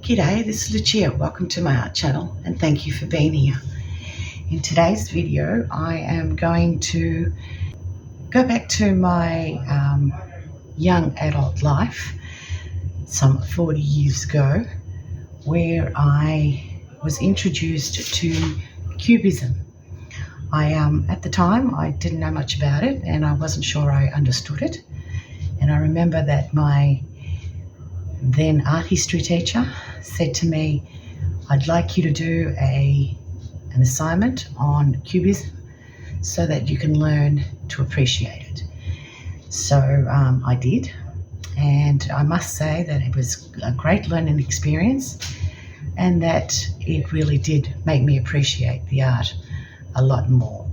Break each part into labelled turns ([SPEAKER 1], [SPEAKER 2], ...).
[SPEAKER 1] G'day, this is Lucia. Welcome to my art channel and thank you for being here. In today's video, I am going to go back to my young adult life, some 40 years ago, where I was introduced to Cubism. At the time, I didn't know much about it and I wasn't sure I understood it. And I remember that my then art history teacher said to me, I'd like you to do an assignment on Cubism so that you can learn to appreciate it. So I did, and I must say that it was a great learning experience and that it really did make me appreciate the art a lot more.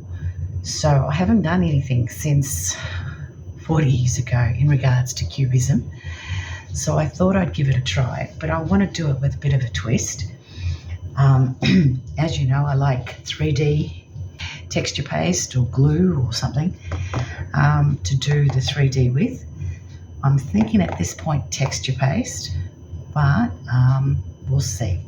[SPEAKER 1] So I haven't done anything since 40 years ago in regards to Cubism. So I thought I'd give it a try, but I want to do it with a bit of a twist. As you know, I like 3D texture paste or glue or something to do the 3D with. I'm thinking at this point texture paste, but we'll see.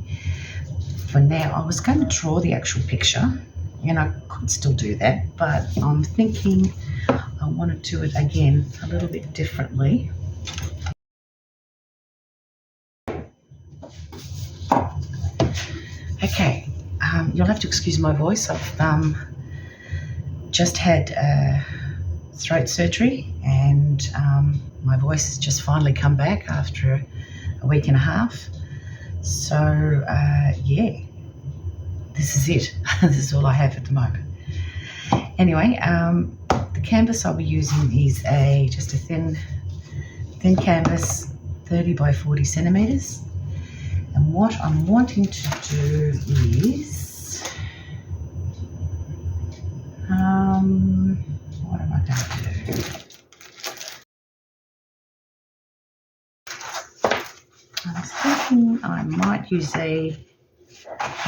[SPEAKER 1] For now, I was going to draw the actual picture, and I could still do that, but I'm thinking I want to do it again a little bit differently. Okay, you'll have to excuse my voice. I've just had throat surgery and my voice has just finally come back after a week and a half. So, yeah, this is it. This is all I have at the moment. Anyway, the canvas I'll be using is just a thin canvas, 30 by 40 centimetres. And what I'm wanting to do is, what am I going to do? I was thinking I might use I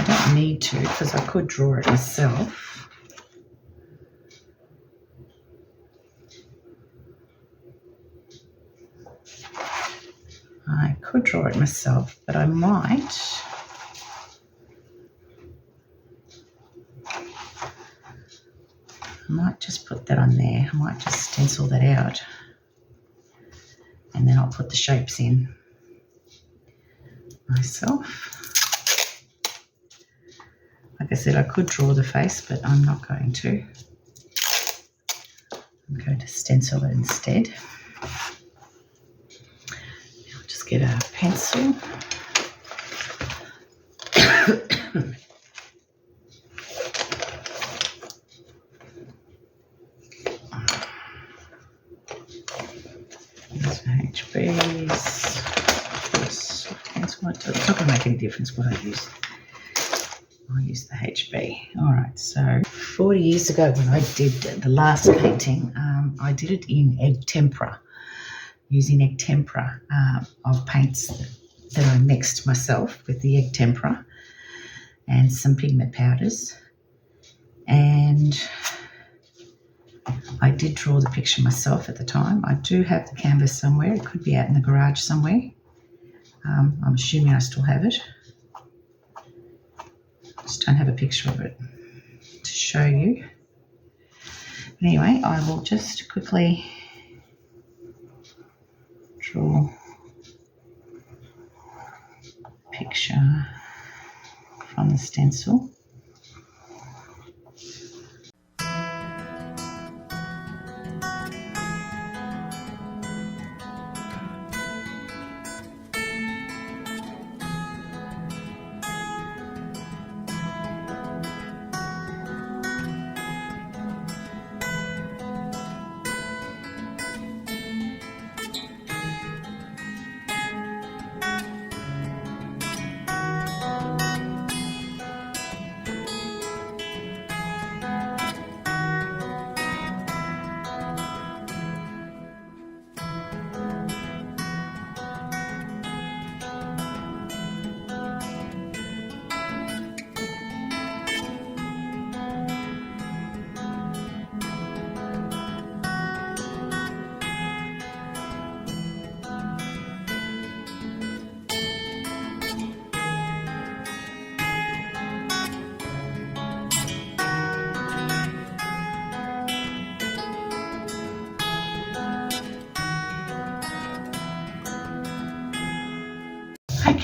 [SPEAKER 1] don't need to because I could draw it myself. I could draw it myself, but I might just put that on there. I might just stencil that out and then I'll put the shapes in myself. Like I said, I could draw the face, but I'm not going to. I'm going to stencil it instead. Get a pencil. These HBs. Soft pencil. It's not going to make any difference what I use. I'll use the HB. All right, so 40 years ago when I did the last painting, I did it in egg tempera. Using egg tempera of paints that I mixed myself with the egg tempera and some pigment powders. And I did draw the picture myself at the time. I do have the canvas somewhere. It could be out in the garage somewhere. I'm assuming I still have it. Just don't have a picture of it to show you. But anyway, I will just quickly draw a picture from the stencil.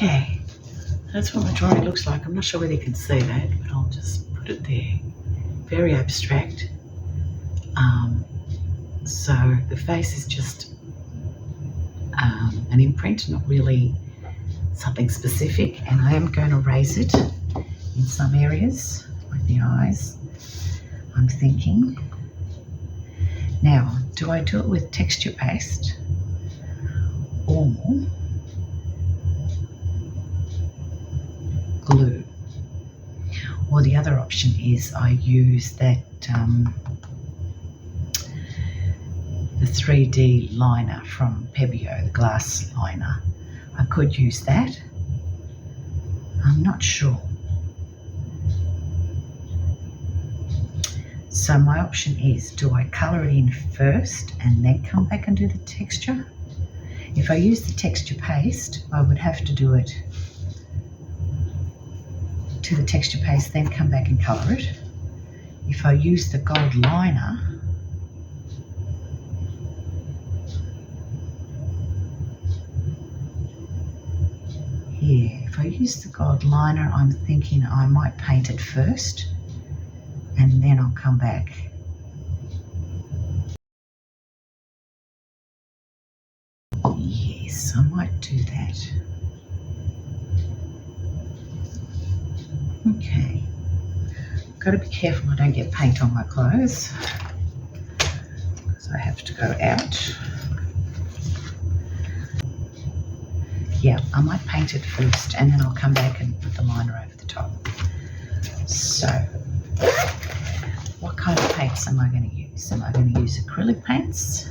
[SPEAKER 1] Okay, that's what my drawing looks like. I'm not sure whether you can see that, but I'll just put it there. Very abstract. So the face is just an imprint, not really something specific, and I am going to raise it in some areas, like the eyes, I'm thinking. Now, do I do it with texture paste or glue? Or the other option is I use that the 3D liner from Pebeo, the glass liner. I could use that. I'm not sure. So my option is, do I colour it in first and then come back and do the texture? If I use the texture paste, I would have to do it to the texture paste, then come back and colour it. If I use the gold liner, if I use the gold liner, I'm thinking I might paint it first and then I'll come back. Yes, I might do that. Okay. Got to be careful I don't get paint on my clothes because I have to go out. Yeah, I might paint it first and then I'll come back and put the liner over the top. So, what kind of paints am I going to use? Am I going to use acrylic paints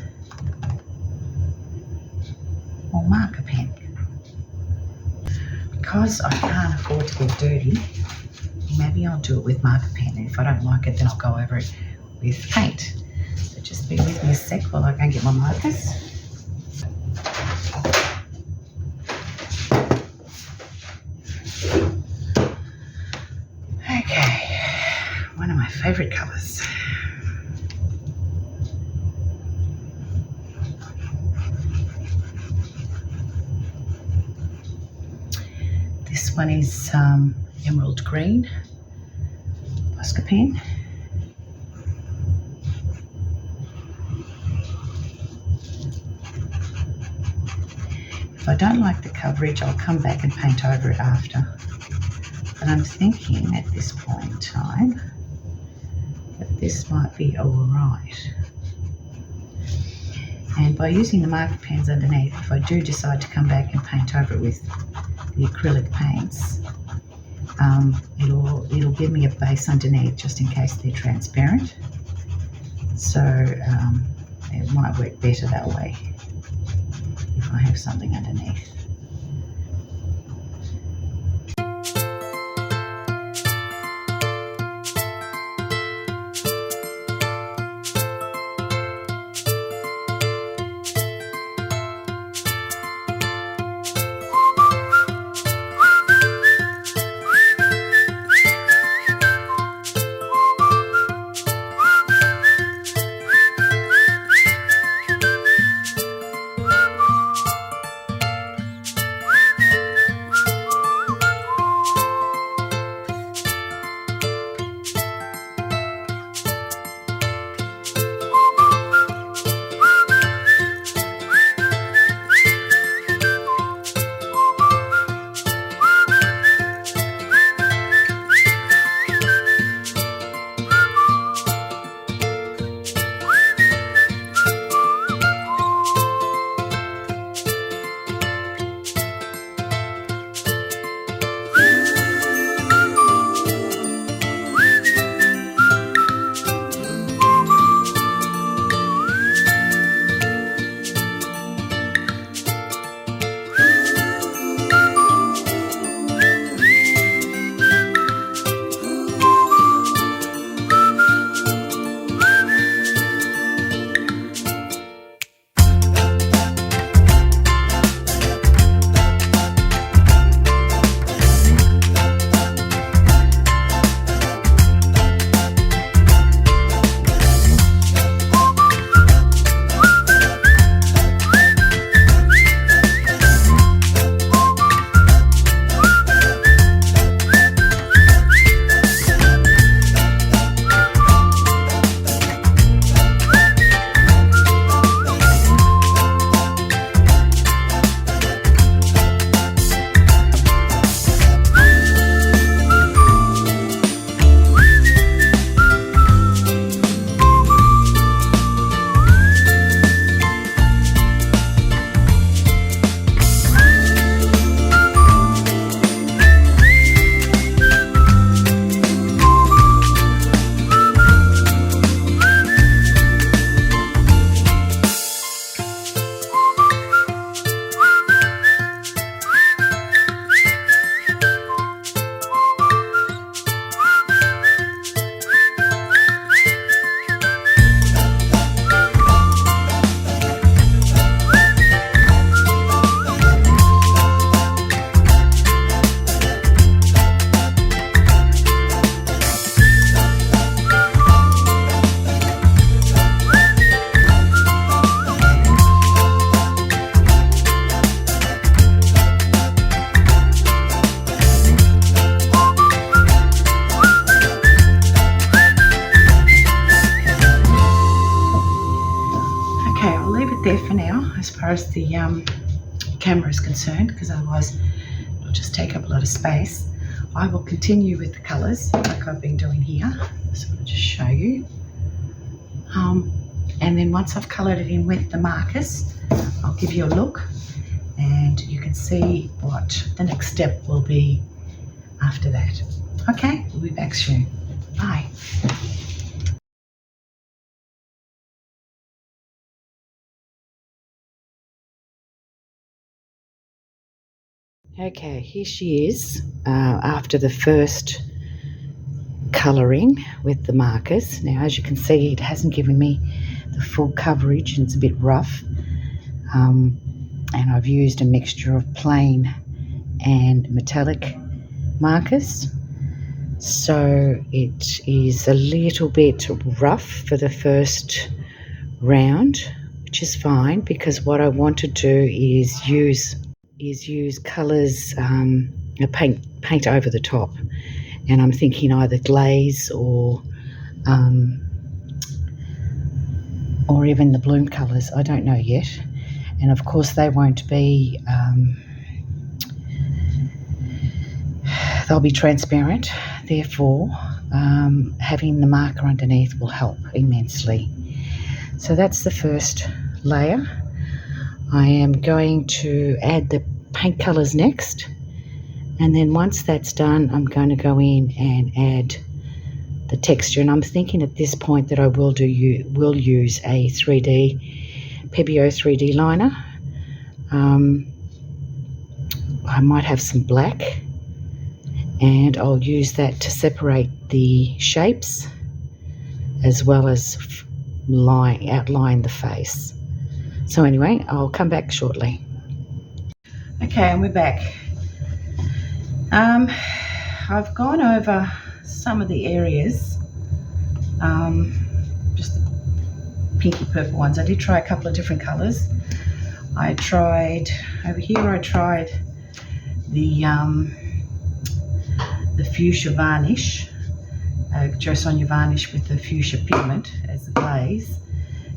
[SPEAKER 1] or marker pen? Because I can't afford to get dirty, maybe I'll do it with marker pen, and if I don't like it, then I'll go over it with paint. So just bear with me a sec while I go and get my markers. Okay, one of my favourite colours. This one is emerald green, Posca pen. If I don't like the coverage, I'll come back and paint over it after. But I'm thinking at this point in time that this might be all right. And by using the marker pens underneath, if I do decide to come back and paint over it with the acrylic paints, it'll give me a base underneath just in case they're transparent. So it might work better that way if I have something underneath. it there for now as far as the camera is concerned, because otherwise it'll just take up a lot of space. I will continue with the colours like I've been doing here. So I'll just show you. And then once I've coloured it in with the markers, I'll give you a look and you can see what the next step will be after that. Okay, we'll be back soon. Bye. Okay, here she is after the first colouring with the markers. Now, as you can see, it hasn't given me the full coverage and it's a bit rough. And I've used a mixture of plain and metallic markers. So it is a little bit rough for the first round, which is fine because what I want to do is use colours, paint over the top. And I'm thinking either glaze or even the bloom colours. I don't know yet. And of course they won't be, they'll be transparent. Therefore, having the marker underneath will help immensely. So that's the first layer. I am going to add the paint colours next. And then once that's done, I'm going to go in and add the texture. And I'm thinking at this point that I will use a 3D Pebeo 3D liner. I might have some black, and I'll use that to separate the shapes as well as outline the face. So anyway, I'll come back shortly. Okay, and we're back. I've gone over some of the areas, just the pinky purple ones. I did try a couple of different colours. I tried over here. I tried the fuchsia varnish, Joe Sonia varnish with the fuchsia pigment as the glaze,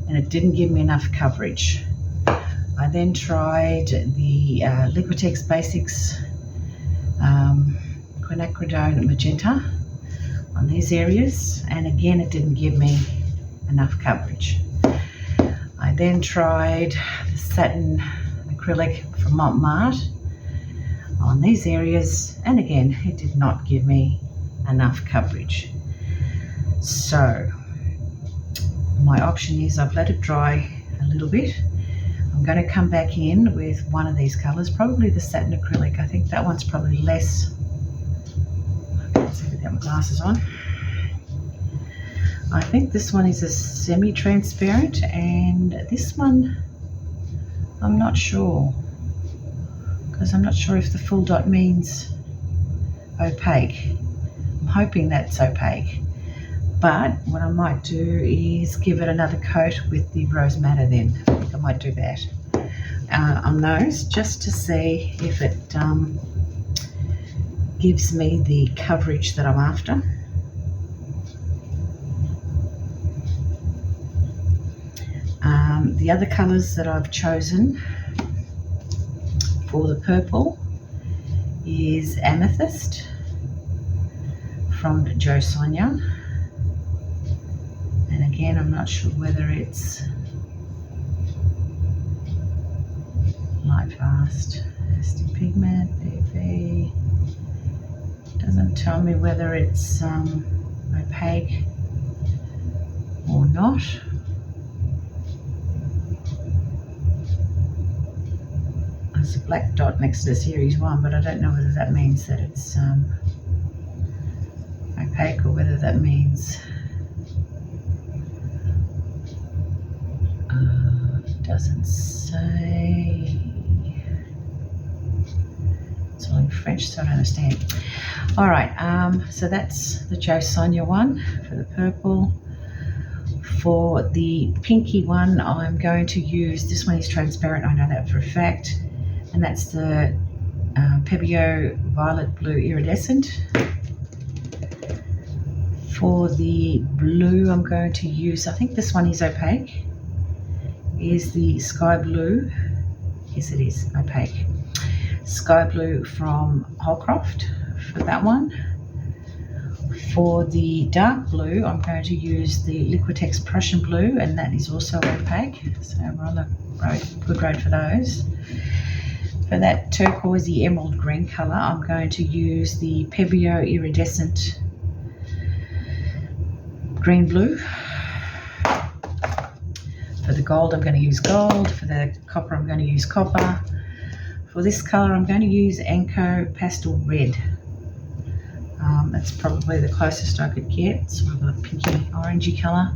[SPEAKER 1] and it didn't give me enough coverage. I then tried the Liquitex Basics quinacridone magenta on these areas, and again it didn't give me enough coverage. I then tried the satin acrylic from Montmartre on these areas, and again it did not give me enough coverage. So my option is I've let it dry a little bit. I'm going to come back in with one of these colours, probably the satin acrylic. I think that one's probably less. Let's see if I get my glasses on. I think this one is a semi-transparent, and this one I'm not sure, because I'm not sure if the full dot means opaque. I'm hoping that's opaque, but what I might do is give it another coat with the rose madder then. I think I might do that on those, just to see if it gives me the coverage that I'm after. The other colours that I've chosen for the purple is Amethyst from Joe Sonia, and again I'm not sure whether it's Light Fast, Asti Pigment, BV. Doesn't tell me whether it's opaque or not. There's a black dot next to the series 1, but I don't know whether that means that it's opaque or whether that means it doesn't say. It's all in French, so I don't understand. All right, so that's the Joe Sonia one for the purple. For the pinky one, I'm going to use, this one is transparent, I know that for a fact, and that's the Pebeo Violet Blue Iridescent. For the blue, I'm going to use, I think this one is opaque. is the sky blue. Yes, it is opaque. Sky blue from Holcroft for that one. For the dark blue, I'm going to use the Liquitex Prussian blue, and that is also opaque. So we're on the good road for those. For that turquoisey emerald green colour, I'm going to use the Pebeo Iridescent green blue. For the gold, I'm going to use gold. For the copper, I'm going to use copper. For this colour, I'm going to use Anko Pastel Red. That's probably the closest I could get, sort of a pinky orangey colour.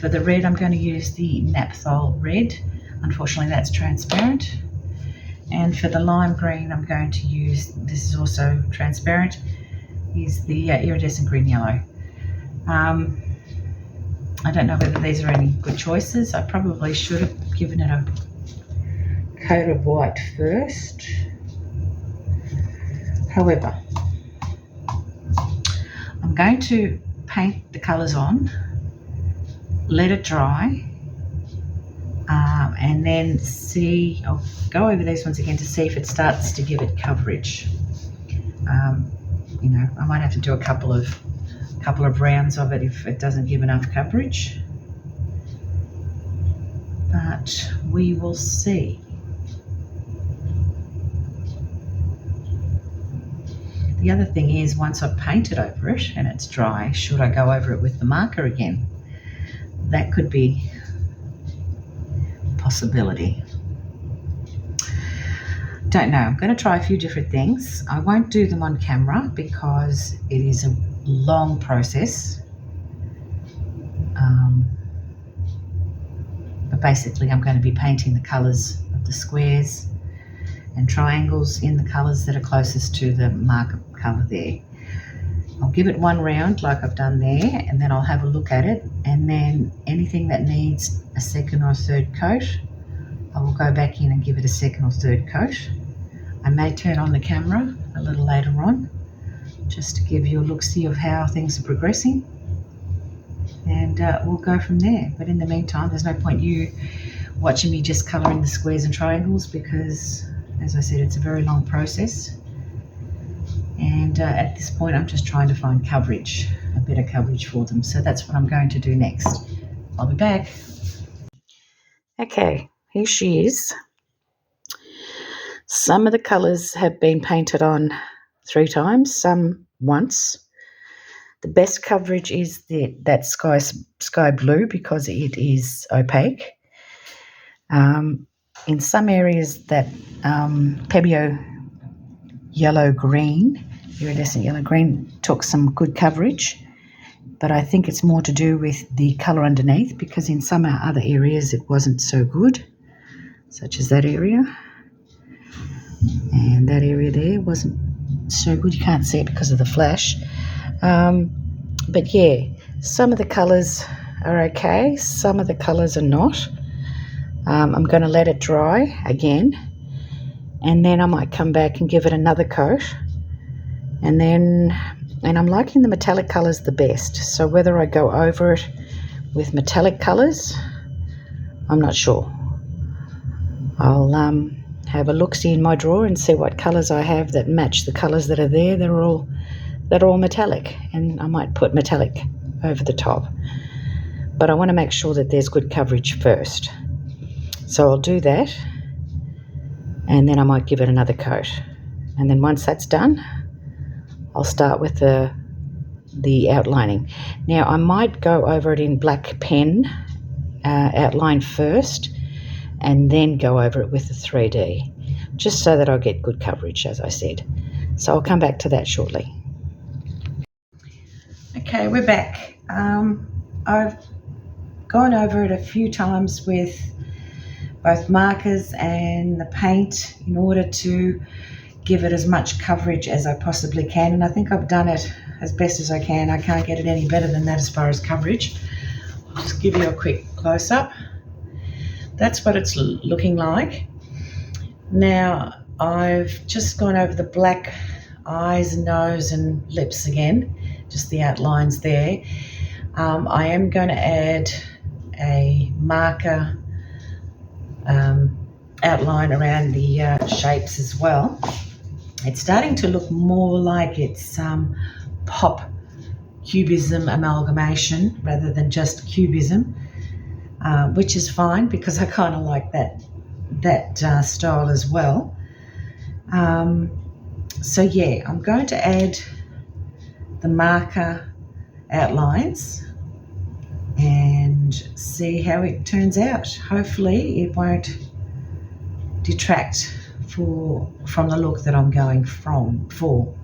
[SPEAKER 1] For the red, I'm going to use the Naphthol Red. Unfortunately, that's transparent. And for the lime green, I'm going to use, this is also transparent, is the iridescent green yellow. I don't know whether these are any good choices. I probably should have given it a coat of white first. However, I'm going to paint the colours on, let it dry, and then see, I'll go over these ones again to see if it starts to give it coverage. You know, I might have to do a couple of rounds of it if it doesn't give enough coverage, but we will see. The other thing is, once I've painted over it and it's dry, should I go over it with the marker again? That could be a possibility. Don't know. I'm going to try a few different things. I won't do them on camera because it is a long process. But basically I'm going to be painting the colours of the squares and triangles in the colours that are closest to the marker colour there. I'll give it one round like I've done there, and then I'll have a look at it, and then anything that needs a second or third coat, I will go back in and give it a second or third coat. I may turn on the camera a little later on just to give you a look-see of how things are progressing, and we'll go from there. But in the meantime, there's no point you watching me just colouring the squares and triangles because, as I said, it's a very long process, and at this point I'm just trying to find coverage, a better coverage for them. So that's what I'm going to do next. I'll be back. Okay, here she is. Some of the colours have been painted on 3 times, some once. The best coverage is that sky blue because it is opaque. In some areas that Pebeo yellow green, iridescent yellow green, took some good coverage, but I think it's more to do with the colour underneath, because in some other areas it wasn't so good, such as that area. And that area there wasn't so good. You can't see it because of the flash. But yeah, some of the colours are okay, some of the colours are not. I'm going to let it dry again, and then I might come back and give it another coat. And I'm liking the metallic colours the best, so whether I go over it with metallic colours, I'm not sure. I'll have a look-see in my drawer and see what colours I have that match the colours that are there. They're all metallic, and I might put metallic over the top. But I want to make sure that there's good coverage first. So I'll do that, and then I might give it another coat. And then once that's done, I'll start with the outlining. Now I might go over it in black pen, outline first, and then go over it with the 3D, just so that I'll get good coverage, as I said. So I'll come back to that shortly. Okay, we're back. I've gone over it a few times with both markers and the paint in order to give it as much coverage as I possibly can, and I think I've done it as best as I can. I can't get it any better than that as far as coverage. I'll just give you a quick close-up. That's what it's looking like. Now I've just gone over the black eyes, nose and lips again, just the outlines there. I am going to add a marker outline around the shapes as well. It's starting to look more like it's pop Cubism amalgamation rather than just Cubism, which is fine because I kind of like that style as well. So yeah, I'm going to add the marker outlines and see how it turns out. Hopefully it won't detract from the look that I'm going for.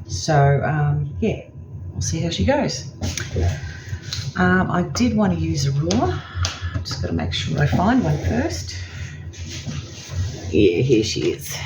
[SPEAKER 1] So yeah, we'll see how she goes. I did want to use a ruler. I've just got to make sure I find one first. Yeah, here she is.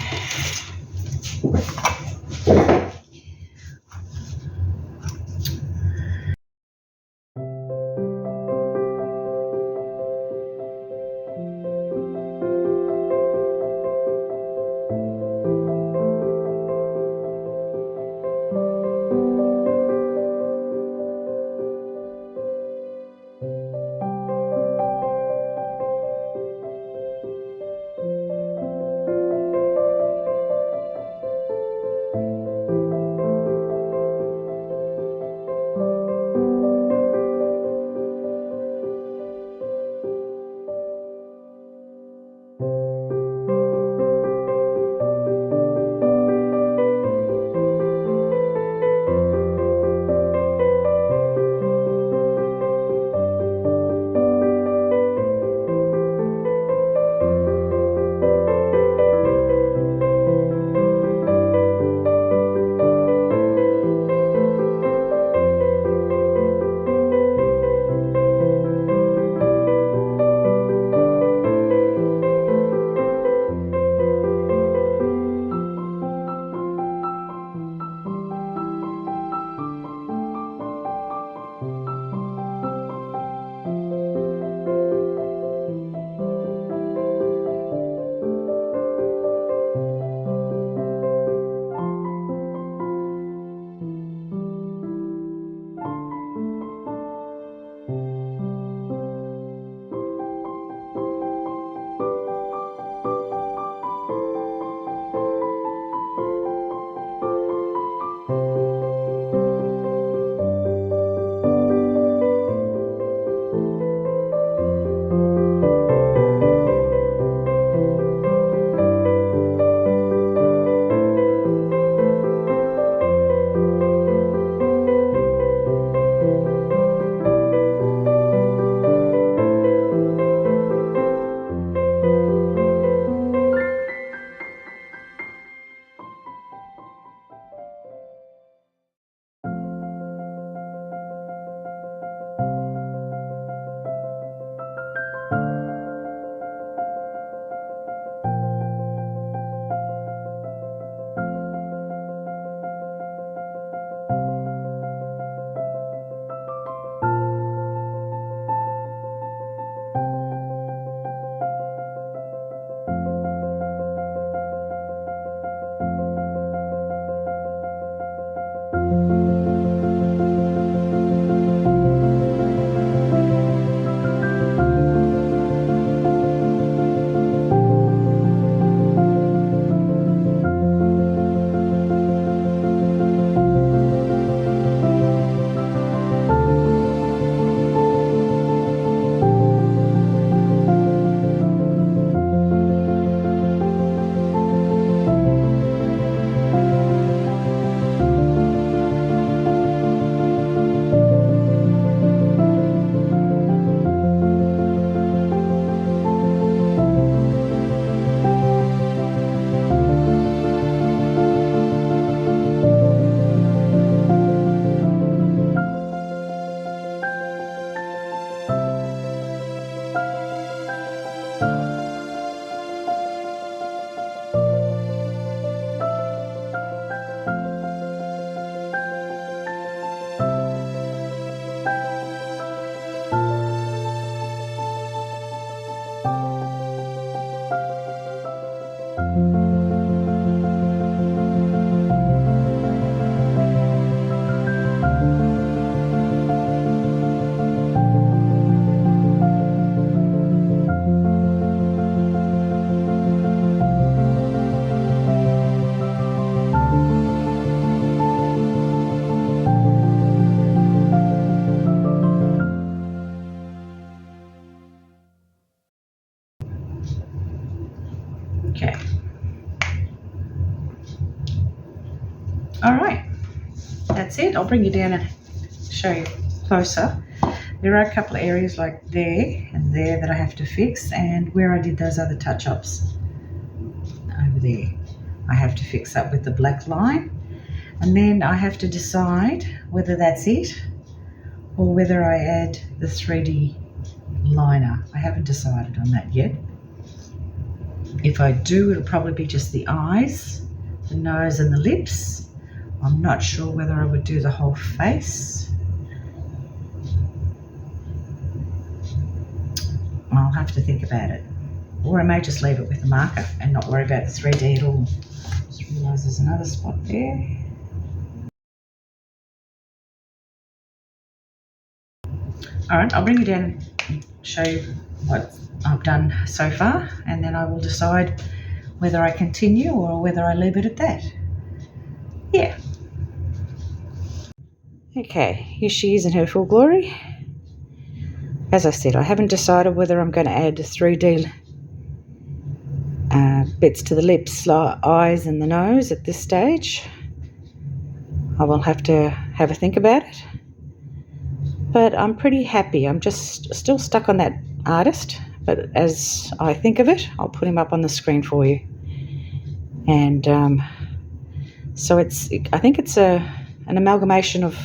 [SPEAKER 1] All right, that's it. I'll bring you down and show you closer. There are a couple of areas like there and there that I have to fix, and where I did those other touch-ups over there, I have to fix up with the black line. And then I have to decide whether that's it or whether I add the 3D liner. I haven't decided on that yet. If I do, it'll probably be just the eyes, the nose and the lips. I'm not sure whether I would do the whole face. I'll have to think about it. Or I may just leave it with the marker and not worry about the 3D at all. Just realise there's another spot there. All right, I'll bring you down and show you what I've done so far, and then I will decide whether I continue or whether I leave it at that. Yeah. Okay, here she is in her full glory. As I said, I haven't decided whether I'm going to add 3D bits to the lips, eyes and the nose at this stage. I will have to have a think about it. But I'm pretty happy. I'm just still stuck on that artist, but as I think of it, I'll put him up on the screen for you. And so I think it's an amalgamation of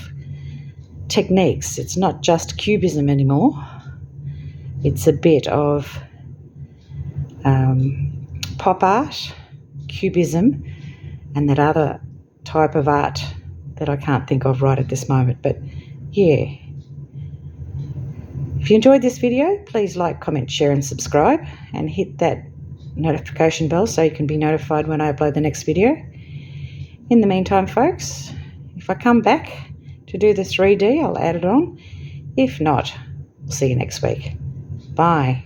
[SPEAKER 1] techniques. It's not just Cubism anymore. It's a bit of pop art, Cubism, and that other type of art that I can't think of right at this moment. But yeah. If you enjoyed this video, please like, comment, share and subscribe, and hit that notification bell so you can be notified when I upload the next video. In the meantime, folks, if I come back to do the 3D, I'll add it on. If not, we'll see you next week. Bye.